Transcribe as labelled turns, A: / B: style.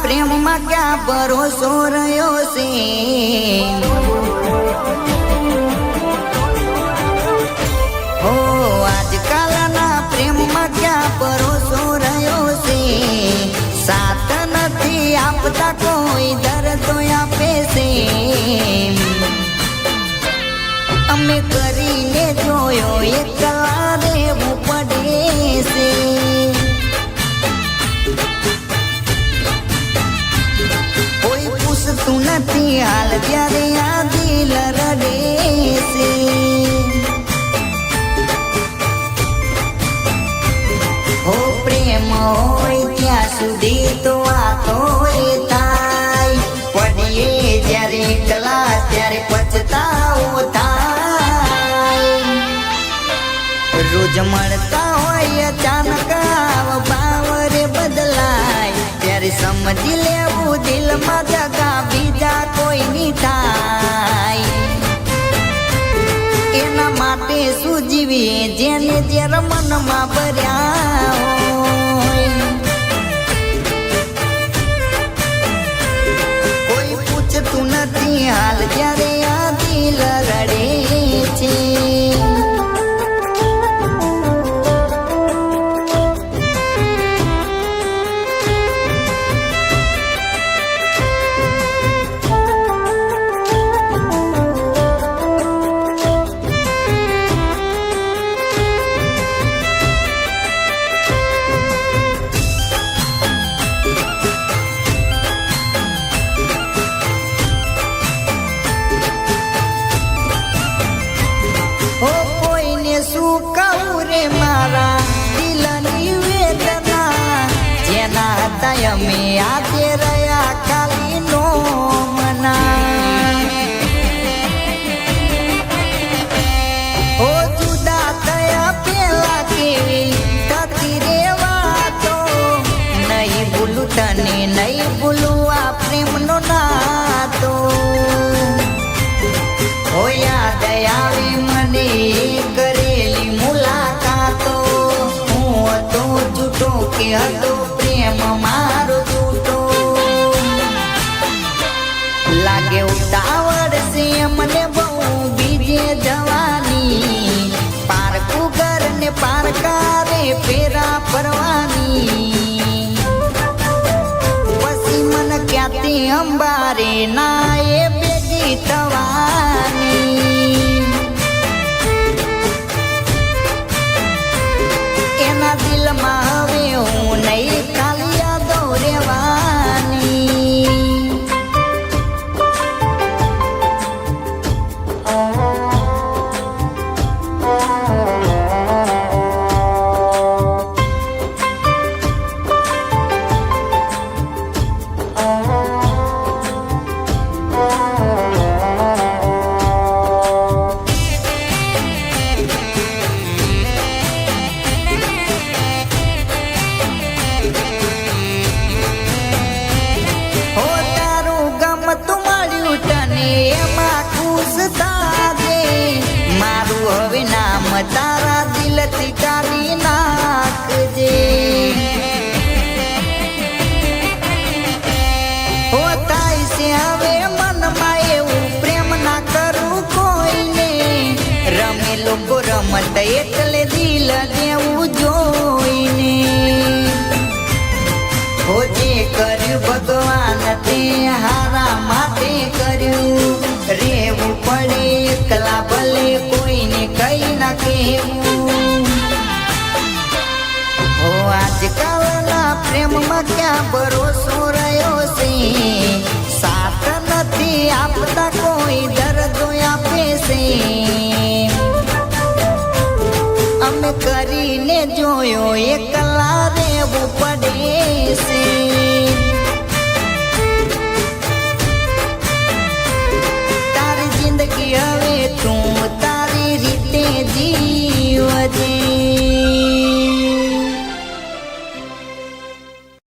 A: પ્રેમમાં ક્યાં ભરોસો રહ્યો છે હો આજકાલના પ્રેમમાં ક્યાં ભરોસો રહ્યો છે સાથ નથી આપતા કોઈ દર્દો આપે છે અમે કરીને જોયો એકલા રહેવું પડે છે કોઈ પૂછતું નથી હાલ ત્યારે આ દિલ રડે છે હો પ્રેમ હોય ત્યાં સુધી તો આ તો થાય પડીએ જ્યારે એકલા ત્યારે પછતાવો થાય રોજ મળતા હોય અચાનક બાવરે બદલાય ત્યારે સમજી લેવું દિલમાં જગા બીજા કોઈની થાય એના માટે શું જીવીએ જેને જ્યારે મનમાં ભર્યા હોય કોઈ પૂછતું નથી હાલ જ્યારે આ દિલ રડે છે શું કહું રે મારા દિલની વેદના જેના હતા અમે આજે રહ્યા ખાલી નો મના ઓ જુદા થયા પેલા કેવી થતી રેવા તો નહીં ભૂલું તને નહીં ભૂલું આ પ્રેમનો નાતો ઓ યાદ આવે મને કરેલી મુલાકાતો હું હતો જૂઠો કે હતો પ્રેમ મારો જૂઠો લાગે ઉતાવળ છે મને બહુ બીજે જવાની પારકું ઘર ને પારકારે ફેરા ફરવાની પછી મને ક્યાંથી અંબારે ના એ ભેગી થવાની એના દિલમાં હવે હું નહીં ખાલી યાદો રહેવાની મારું હવે નામ તારા દિલથી કાઢી નાખજે હો થાય છે હવે મનમાં એવું પ્રેમ ના કરું કોઈને રમે લોકો રમત એટલે દિલ દેવું જોઈને હો જે કર્યું ભગવાન તે હારા માટે કર્યું રેવું પડે એકલા ભલે કોઈને કઈ ના કહેવું હો આજકાલના પ્રેમમાં ક્યાં ભરોસો રહ્યો છે સાથ નથી આપતા કોઈ દર્દો આપે છે અમે કરીને જોયો એકલા